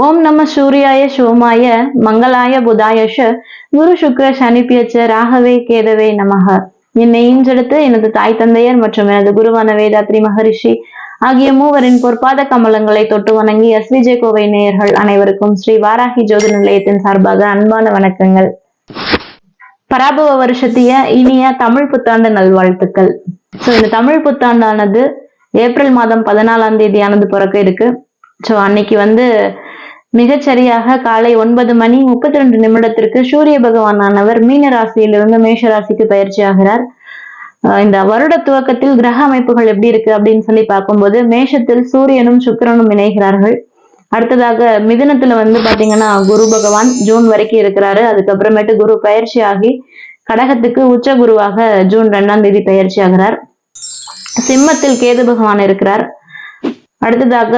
ஓம் நம சூர்யாய சோமாய மங்களாய புதாயஷ குரு சுக்ர சனிப்பியச்ச ராகவே கேதவே நமக. என்னை ஈன்றெடுத்து எனது தாய் தந்தையர் மற்றும் எனது குருவான வேதாத்ரி மகரிஷி ஆகிய மூவரின் பொற்பாத கமலங்களை தொட்டு வணங்கி எஸ்விஜே கோவை நேயர்கள் அனைவருக்கும் ஸ்ரீ வாராகி ஜோதி நிலையத்தின் சார்பாக அன்பான வணக்கங்கள். பராபவ வருஷத்திய இனிய தமிழ் புத்தாண்டு நல்வாழ்த்துக்கள். இந்த தமிழ் புத்தாண்டானது ஏப்ரல் மாதம் 14ஆம் தேதியானது பிறக்க இருக்கு. அன்னைக்கு மிகச்சரியாக காலை 9:32 சூரிய பகவானானவர் மீன ராசியிலிருந்து மேஷ ராசிக்கு பயிற்சி ஆகிறார். இந்த வருட துவக்கத்தில் கிரக அமைப்புகள் எப்படி இருக்கு அப்படின்னு சொல்லி பார்க்கும்போது மேஷத்தில் சூரியனும் சுக்கிரனும் இணைகிறார்கள். அடுத்ததாக மிதுனத்துல பாத்தீங்கன்னா குரு பகவான் ஜூன் வரைக்கும் இருக்கிறாரு. அதுக்கப்புறமேட்டு குரு பயிற்சி ஆகி கடகத்துக்கு உச்ச குருவாக ஜூன் 2ஆம் தேதி பயிற்சி ஆகிறார். சிம்மத்தில் கேது பகவான் இருக்கிறார். அடுத்ததாக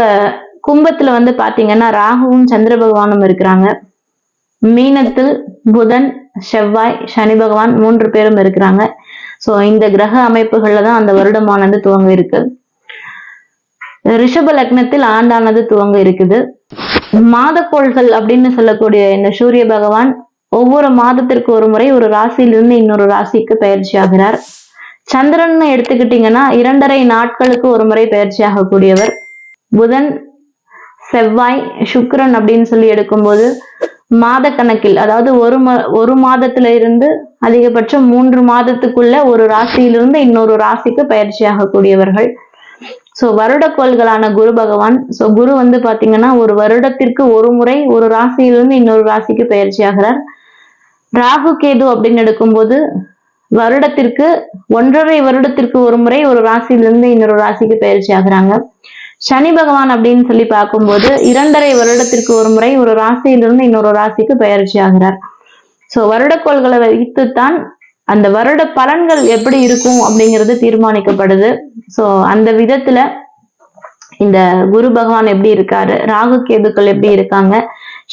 கும்பத்துல பாத்தீங்கன்னா ராகுவும் சந்திர பகவானும் இருக்கிறாங்க. மீனத்தில் புதன் செவ்வாய் சனி பகவான் 3 பேரும் இருக்கிறாங்க. இந்த கிரக அமைப்புகள்ல தான் அந்த வருடமானது துவங்க இருக்கு. ரிஷப லக்னத்தில் ஆண்டானது துவங்க இருக்குது. மாதக்கோள்கள் அப்படின்னு சொல்லக்கூடிய இந்த சூரிய பகவான் ஒவ்வொரு மாதத்திற்கு ஒரு முறை ஒரு ராசியிலிருந்து இன்னொரு ராசிக்கு பயிற்சி ஆகிறார். சந்திரன் எடுத்துக்கிட்டீங்கன்னா 2.5 நாட்களுக்கு ஒரு முறை பயிற்சி ஆகக்கூடியவர். புதன் செவ்வாய் சுக்கிரன் அப்படின்னு சொல்லி எடுக்கும்போது மாத கணக்கில், அதாவது ஒரு மாதத்துல இருந்து அதிகபட்சம் 3 மாதத்துக்குள்ள ஒரு ராசியிலிருந்து இன்னொரு ராசிக்கு பயிற்சி ஆகக்கூடியவர்கள். வருடக்கோள்களான குரு பகவான். குரு பாத்தீங்கன்னா ஒரு வருடத்திற்கு ஒரு முறை ஒரு ராசியிலிருந்து இன்னொரு ராசிக்கு பயிற்சி ஆகிறார். ராகு கேது அப்படின்னு எடுக்கும்போது வருடத்திற்கு 1.5 வருடத்திற்கு ஒரு முறை ஒரு ராசியிலிருந்து இன்னொரு ராசிக்கு பயிற்சி ஆகுறாங்க. சனி பகவான் அப்படின்னு சொல்லி பார்க்கும்போது 2.5 வருடத்திற்கு ஒரு முறை ஒரு ராசியிலிருந்து இன்னொரு ராசிக்கு பயிற்சி ஆகிறார். வருடக்கோள்களை வைத்துத்தான் அந்த வருட பலன்கள் எப்படி இருக்கும் அப்படிங்கிறது தீர்மானிக்கப்படுது. அந்த விதத்துல இந்த குரு பகவான் எப்படி இருக்காரு, ராகு கேதுக்கள் எப்படி இருக்காங்க,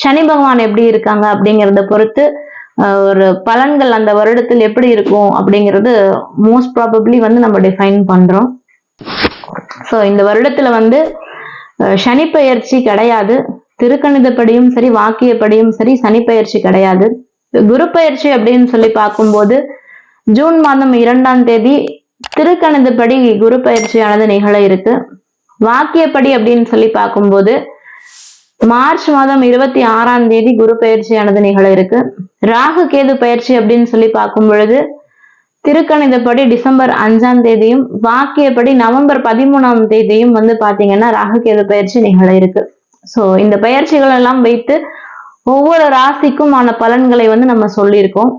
சனி பகவான் எப்படி இருக்காங்க அப்படிங்கிறத பொறுத்து ஒரு பலன்கள் அந்த வருடத்தில் எப்படி இருக்கும் அப்படிங்கிறது மோஸ்ட் ப்ராபப்ளி நம்ம டிஃபைன் பண்றோம். இந்த வருடத்துல சனி பெயர்ச்சி கிடையாது. திருக்கணிதப்படியும் சரி வாக்கியப்படியும் சரி சனி பெயர்ச்சி கிடையாது. குரு பெயர்ச்சி அப்படின்னு சொல்லி பார்க்கும்போது ஜூன் மாதம் 2ஆம் தேதி திருக்கணிதப்படி குரு பயிற்சியானது நிகழ இருக்கு. வாக்கியப்படி அப்படின்னு சொல்லி பார்க்கும்போது மார்ச் மாதம் 26ஆம் தேதி குரு பயிற்சியானது நிகழ இருக்கு. ராகு கேது பயிற்சி அப்படின்னு சொல்லி பார்க்கும் பொழுது திருக்கணிதப்படி டிசம்பர் 5ஆம் தேதியும் வாக்கியப்படி நவம்பர் 13ஆம் தேதியும் பாத்தீங்கன்னா ராகு கேது பயிற்சி நிகழ இருக்கு. இந்த பயிற்சிகள் எல்லாம் வைத்து ஒவ்வொரு ராசிக்கும் ஆன பலன்களை நம்ம சொல்லியிருக்கோம்.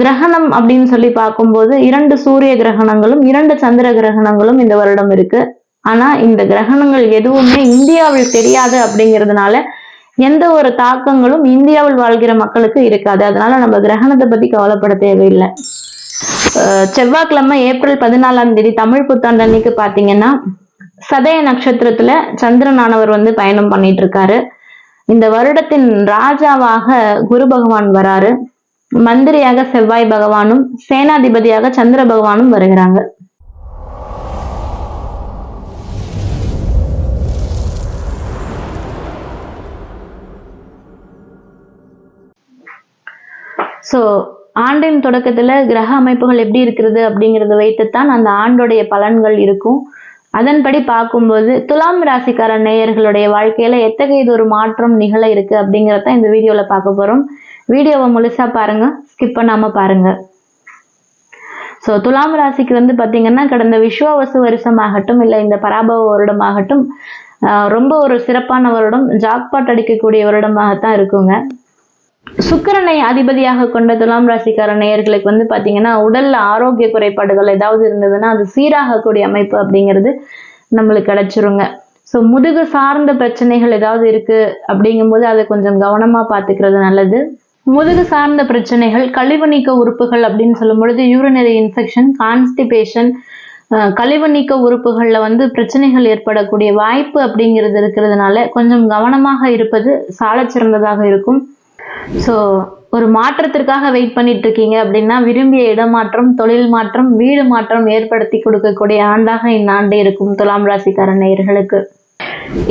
கிரகணம் அப்படின்னு சொல்லி பார்க்கும்போது 2 சூரிய கிரகணங்களும் 2 சந்திர கிரகணங்களும் இந்த வருடம் இருக்கு. ஆனா இந்த கிரகணங்கள் எதுவுமே இந்தியாவில் தெரியாது அப்படிங்கிறதுனால எந்த ஒரு தாக்கங்களும் இந்தியாவில் வாழ்கிற மக்களுக்கு இருக்காது. அதனால நம்ம கிரகணத்தை பத்தி கவலைப்பட தேவையில்லை. செவ்வாய்க்கிழமை ஏப்ரல் 14ஆம் தேதி தமிழ் புத்தாண்டு அன்னைக்கு பாத்தீங்கன்னா சதய நட்சத்திரத்துல சந்திரனானவர் பயணம் பண்ணிட்டு இருக்காரு. இந்த வருடத்தின் ராஜாவாக குரு பகவான் வராரு. மந்திரியாக செவ்வாய் பகவானும் சேனாதிபதியாக சந்திர பகவானும் வருகிறாங்க. ஆண்டின் தொடக்கத்துல கிரக அமைப்புகள் எப்படி இருக்கிறது அப்படிங்கறத வைத்துத்தான் அந்த ஆண்டோடைய பலன்கள் இருக்கும். அதன்படி பார்க்கும்போது துலாம் ராசிக்கார நேயர்களுடைய வாழ்க்கையில எத்தகையது ஒரு மாற்றம் நிகழ இருக்கு அப்படிங்கறத இந்த வீடியோல பார்க்க போறோம். வீடியோவை முழுசா பாருங்க, ஸ்கிப் பண்ணாம பாருங்க. துலாம் ராசிக்கு பாத்தீங்கன்னா கடந்த விஸ்வாவசு வருஷமாகட்டும் இல்ல இந்த பராபவ வருடமாகட்டும் ரொம்ப ஒரு சிறப்பான வருடம், ஜாக்பாட் அடிக்கக்கூடிய வருடமாகத்தான் இருக்குங்க. சுக்கிரனை அதிபதியாக கொண்ட துலாம் ராசிக்கார நேயர்களுக்கு பாத்தீங்கன்னா உடல்ல ஆரோக்கிய குறைபாடுகள் ஏதாவது இருந்ததுன்னா அது சீராகக்கூடிய அமைப்பு அப்படிங்கிறது நம்மளுக்கு கிடைச்சிருங்க. முதுகு சார்ந்த பிரச்சனைகள் ஏதாவது இருக்கு அப்படிங்கும்போது அதை கொஞ்சம் கவனமா பாத்துக்கிறது நல்லது. முதுகு சார்ந்த பிரச்சனைகள், கழிவு நீக்க உறுப்புகள் அப்படின்னு சொல்லும் பொழுது யூரினரி இன்ஃபெக்ஷன், கான்ஸ்டிபேஷன், கழிவு நீக்க உறுப்புகள்ல பிரச்சனைகள் ஏற்படக்கூடிய வாய்ப்பு அப்படிங்கிறது இருக்கிறதுனால கொஞ்சம் கவனமாக இருப்பது சாலச் சிறந்ததாக இருக்கும். ஒரு மாற்றத்திற்காக வெயிட் பண்ணிட்டு இருக்கீங்க அப்படின்னா விரும்பிய இடமாற்றம், தொழில் மாற்றம், வீடு மாற்றம் ஏற்படுத்தி கொடுக்கக்கூடிய ஆண்டாக இந்த ஆண்டு இருக்கும் துலாம் ராசிக்கார நேயர்களுக்கு.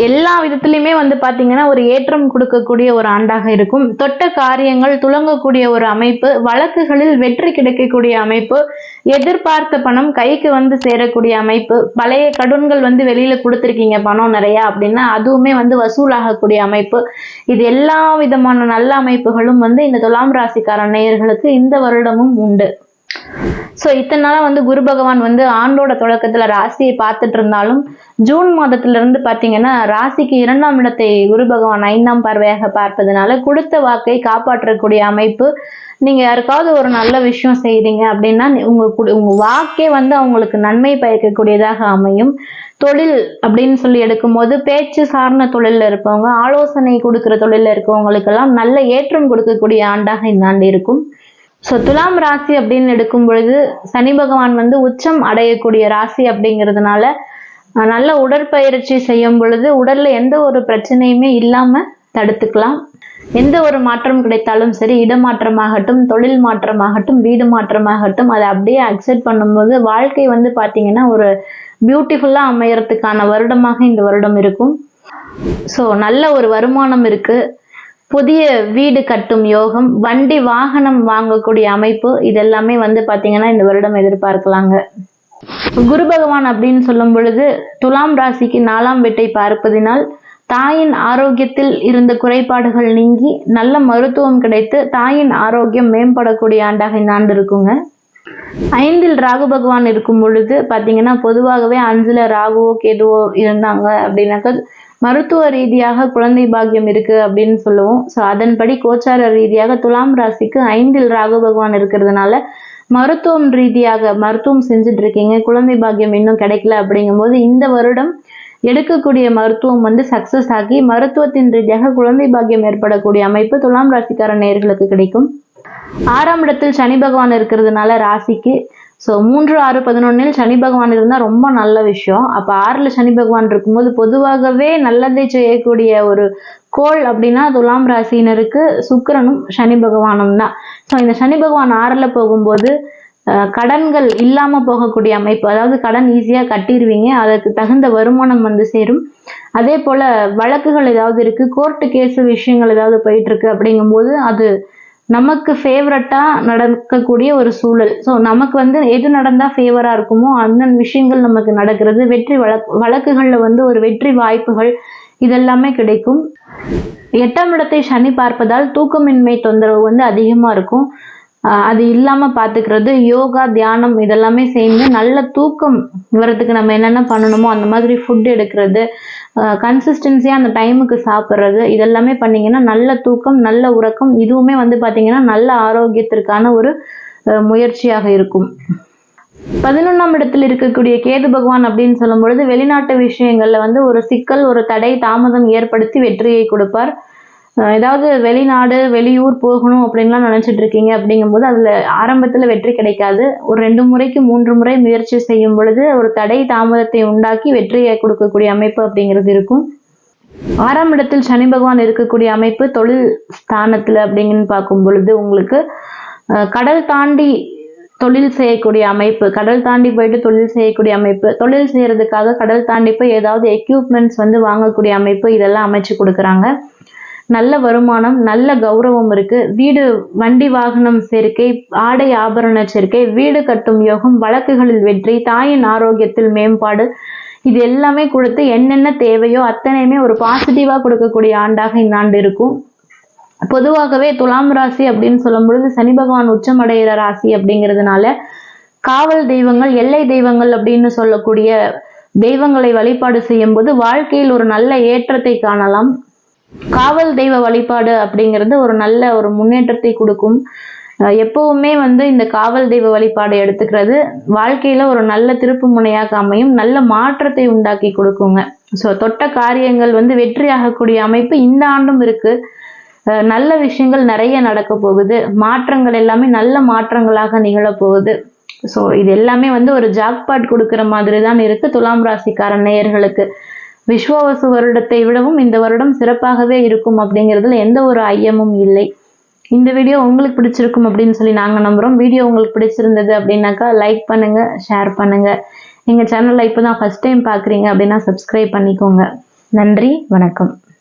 எல்லா விதத்திலுமே வந்து பாத்தீங்கன்னா ஒரு ஏற்றம் கொடுக்கக்கூடிய ஒரு ஆண்டாக இருக்கும். தொட்ட காரியங்கள் துலங்கக்கூடிய ஒரு அமைப்பு, வழக்குகளில் வெற்றி கிடைக்கக்கூடிய அமைப்பு, எதிர்பார்த்த பணம் கைக்கு வந்து சேரக்கூடிய அமைப்பு, பழைய கடன்கள் வந்து வெளியில கொடுத்துருக்கீங்க பணம் நிறைய அப்படின்னா அதுவுமே வந்து வசூலாகக்கூடிய அமைப்பு, இது எல்லா விதமான நல்ல அமைப்புகளும் வந்து இந்த துலாம் ராசிக்கார நேயர்களுக்கு இந்த வருடமும் உண்டு. ஸோ இத்தனை நாளாக வந்து குரு பகவான் வந்து ஆண்டோட தொடக்கத்துல ராசியை பார்த்துட்டு இருந்தாலும் ஜூன் மாதத்துல இருந்து பாத்தீங்கன்னா ராசிக்கு 2ஆம் இடத்தை குரு பகவான் 5ஆம் பார்வையாக பார்ப்பதனால கொடுத்த வாக்கை காப்பாற்றக்கூடிய அமைப்பு. நீங்க யாருக்காவது ஒரு நல்ல விஷயம் செய்றீங்க அப்படின்னா உங்க வாக்கே வந்து அவங்களுக்கு நன்மை பயக்கக்கூடியதாக அமையும். தொழில் அப்படின்னு சொல்லி எடுக்கும்போது பேச்சு சார்ந்த தொழில இருப்பவங்க, ஆலோசனை கொடுக்கிற தொழில இருக்கவங்களுக்கெல்லாம் நல்ல ஏற்றம் கொடுக்கக்கூடிய ஆண்டாக இந்த ஆண்டு இருக்கும். ஸோ துலாம் ராசி அப்படின்னு எடுக்கும் பொழுது சனி பகவான் வந்து உச்சம் அடையக்கூடிய ராசி அப்படிங்கிறதுனால நல்ல உடற்பயிற்சி செய்யும் பொழுது உடல்ல எந்த ஒரு பிரச்சனையுமே இல்லாம தடுத்துக்கலாம். எந்த ஒரு மாற்றம் கிடைத்தாலும் சரி, இடமாற்றமாகட்டும், தொழில் மாற்றமாகட்டும், வீடு மாற்றமாகட்டும், அதை அப்படியே அக்செப்ட் பண்ணும்போது வாழ்க்கை வந்து பாத்தீங்கன்னா ஒரு பியூட்டிஃபுல்லா அமையறதுக்கான வருடமாக இந்த வருடம் இருக்கும். ஸோ நல்ல ஒரு வருமானம் இருக்கு. புதிய வீடு கட்டும் யோகம், வண்டி வாகனம் வாங்கக்கூடிய அமைப்பு, இதெல்லாமே வந்து பாத்தீங்கன்னா இந்த வருடம் எதிர்பார்க்கலாங்க. குரு பகவான் அப்படின்னு சொல்லும் பொழுது துலாம் ராசிக்கு 4ஆம் வீட்டை பார்ப்பதினால் தாயின் ஆரோக்கியத்தில் இருந்த குறைபாடுகள் நீங்கி நல்ல மருத்துவம் கிடைத்து தாயின் ஆரோக்கியம் மேம்படக்கூடிய ஆண்டாக இந்த ஆண்டு இருக்குங்க. 5ல் ராகு பகவான் இருக்கும் பொழுது பாத்தீங்கன்னா பொதுவாகவே 5ல் ராகுவோ கேதுவோ இருந்தாங்க அப்படின்னாக்க மருத்துவ ரீதியாக குழந்தை பாக்கியம் இருக்கு அப்படின்னு சொல்லுவோம். ஸோ அதன்படி கோச்சார ரீதியாக துலாம் ராசிக்கு 5ல் ராகு பகவான் இருக்கிறதுனால மருத்துவம் ரீதியாக மருத்துவம் செஞ்சுட்டு இருக்கீங்க, குழந்தை பாக்கியம் இன்னும் கிடைக்கல அப்படிங்கும்போது இந்த வருடம் எடுக்கக்கூடிய மருத்துவம் வந்து சக்சஸ் ஆகி மருத்துவத்தின் ரீதியாக குழந்தை பாக்கியம் ஏற்படக்கூடிய அமைப்பு துலாம் ராசிக்கார நேயர்களுக்கு கிடைக்கும். 6ஆம் இடத்தில் சனி பகவான் இருக்கிறதுனால ராசிக்கு ஸோ 3, 6, 11 சனி பகவான் இருந்தால் ரொம்ப நல்ல விஷயம். அப்போ 6ல் சனி பகவான் இருக்கும்போது பொதுவாகவே நல்லதை செய்யக்கூடிய ஒரு கோள் அப்படின்னா துலாம் ராசியினருக்கு சுக்கிரனும் சனி பகவானும் தான். ஸோ இந்த சனி பகவான் 6ல் போகும்போது கடன்கள் இல்லாமல் போகக்கூடிய அமைப்பு, அதாவது கடன் ஈஸியாக கட்டிடுவீங்க, அதற்கு தகுந்த வருமானம் வந்து சேரும். அதே போல் வழக்குகள் ஏதாவது இருக்குது, கோர்ட்டு கேஸு விஷயங்கள் ஏதாவது போயிட்டுருக்கு அப்படிங்கும்போது அது நமக்கு ஃபேவரட்டா நடக்கக்கூடிய ஒரு சூழல். ஸோ நமக்கு வந்து எது நடந்தா ஃபேவரா இருக்குமோ அந்த விஷயங்கள் நமக்கு நடக்கிறது. வெற்றி வழக்குகள்ல வந்து ஒரு வெற்றி வாய்ப்புகள் இதெல்லாமே கிடைக்கும். 8ஆம் இடத்தை சனி பார்ப்பதால் தூக்கமின்மை தொந்தரவு வந்து அதிகமா இருக்கும். அது இல்லாம பாத்துக்கிறது, யோகா தியானம் இதெல்லாமே சேர்ந்து நல்ல தூக்கம் வரதுக்கு நம்ம என்னென்ன பண்ணணுமோ அந்த மாதிரி ஃபுட் எடுக்கிறது, கன்சிஸ்டன்சியா அந்த டைமுக்கு சாப்பிட்றது, இதெல்லாமே பண்ணீங்கன்னா நல்ல தூக்கம், நல்ல உறக்கம், இதுவுமே வந்து பாத்தீங்கன்னா நல்ல ஆரோக்கியத்திற்கான ஒரு முயற்சியாக இருக்கும். 11ஆம் இடத்தில் இருக்கக்கூடிய கேது பகவான் அப்படின்னு சொல்லும் பொழுது வெளிநாட்டு விஷயங்கள்ல வந்து ஒரு சிக்கல், ஒரு தடை, தாமதம் ஏற்படுத்தி வெற்றியை கொடுப்பார். ஏதாவது வெளிநாடு வெளியூர் போகணும் அப்படின்லாம் நினைச்சிட்டு இருக்கீங்க அப்படிங்கும்போது அதுல ஆரம்பத்துல வெற்றி கிடைக்காது. ஒரு 2 முறைக்கு 3 முறை முயற்சி செய்யும் பொழுது ஒரு தடை தாமதத்தை உண்டாக்கி வெற்றியை கொடுக்கக்கூடிய அமைப்பு அப்படிங்கிறது இருக்கும். 6ஆம் இடத்தில் சனி பகவான் இருக்கக்கூடிய அமைப்பு தொழில் ஸ்தானத்துல அப்படிங்கன்னு பார்க்கும் பொழுது உங்களுக்கு கடல் தாண்டி தொழில் செய்யக்கூடிய அமைப்பு, கடல் தாண்டி போயிட்டு தொழில் செய்யக்கூடிய அமைப்பு, தொழில் செய்யறதுக்காக கடல் தாண்டி போய் ஏதாவது எக்யூப்மெண்ட்ஸ் வந்து வாங்கக்கூடிய அமைப்பு, இதெல்லாம் அமைச்சு கொடுக்குறாங்க. நல்ல வருமானம், நல்ல கௌரவம் இருக்கு. வீடு வண்டி வாகனம் சேர்க்கை, ஆடை ஆபரண சேர்க்கை, வீடு கட்டும் யோகம், வழக்குகளில் வெற்றி, தாயின் ஆரோக்கியத்தில் மேம்பாடு, இது எல்லாமே கொடுத்து என்னென்ன தேவையோ அத்தனையுமே ஒரு பாசிட்டிவா கொடுக்கக்கூடிய ஆண்டாக இந்த ஆண்டு இருக்கும். பொதுவாகவே துலாம் ராசி அப்படின்னு சொல்லும் பொழுது சனி பகவான் உச்சமடைகிற ராசி அப்படிங்கிறதுனால காவல் தெய்வங்கள், எல்லை தெய்வங்கள் அப்படின்னு சொல்லக்கூடிய தெய்வங்களை வழிபாடு செய்யும் போது வாழ்க்கையில் ஒரு நல்ல ஏற்றத்தை காணலாம். காவல் தெய்வ வழிபாடு அப்படிங்கிறது ஒரு நல்ல ஒரு முன்னேற்றத்தை கொடுக்கும். எப்பவுமே வந்து இந்த காவல் தெய்வ வழிபாடு எடுத்துக்கிறது வாழ்க்கையில ஒரு நல்ல திருப்பு முனையாக அமையும், நல்ல மாற்றத்தை உண்டாக்கி கொடுக்குங்க. ஸோ தொட்ட காரியங்கள் வந்து வெற்றியாகக்கூடிய அமைப்பு இந்த ஆண்டும் இருக்கு. நல்ல விஷயங்கள் நிறைய நடக்க போகுது, மாற்றங்கள் எல்லாமே நல்ல மாற்றங்களாக நிகழப்போகுது. ஸோ இது எல்லாமே வந்து ஒரு ஜாக்பாட் கொடுக்குற மாதிரி தான் இருக்கு துலாம் ராசிக்கார நேயர்களுக்கு. விஸ்வாவசு வருடத்தை விடவும் இந்த வருடம் சிறப்பாகவே இருக்கும் அப்படிங்கிறதுல எந்த ஒரு ஐயமும் இல்லை. இந்த வீடியோ உங்களுக்கு பிடிச்சிருக்கும் அப்படின்னு சொல்லி நாங்கள் நம்புகிறோம். வீடியோ உங்களுக்கு பிடிச்சிருந்தது அப்படின்னாக்கா லைக் பண்ணுங்க, ஷேர் பண்ணுங்க. எங்கள் சேனலில் இப்போ தான் ஃபர்ஸ்ட் டைம் பார்க்குறீங்க அப்படின்னா சப்ஸ்கிரைப் பண்ணிக்கோங்க. நன்றி, வணக்கம்.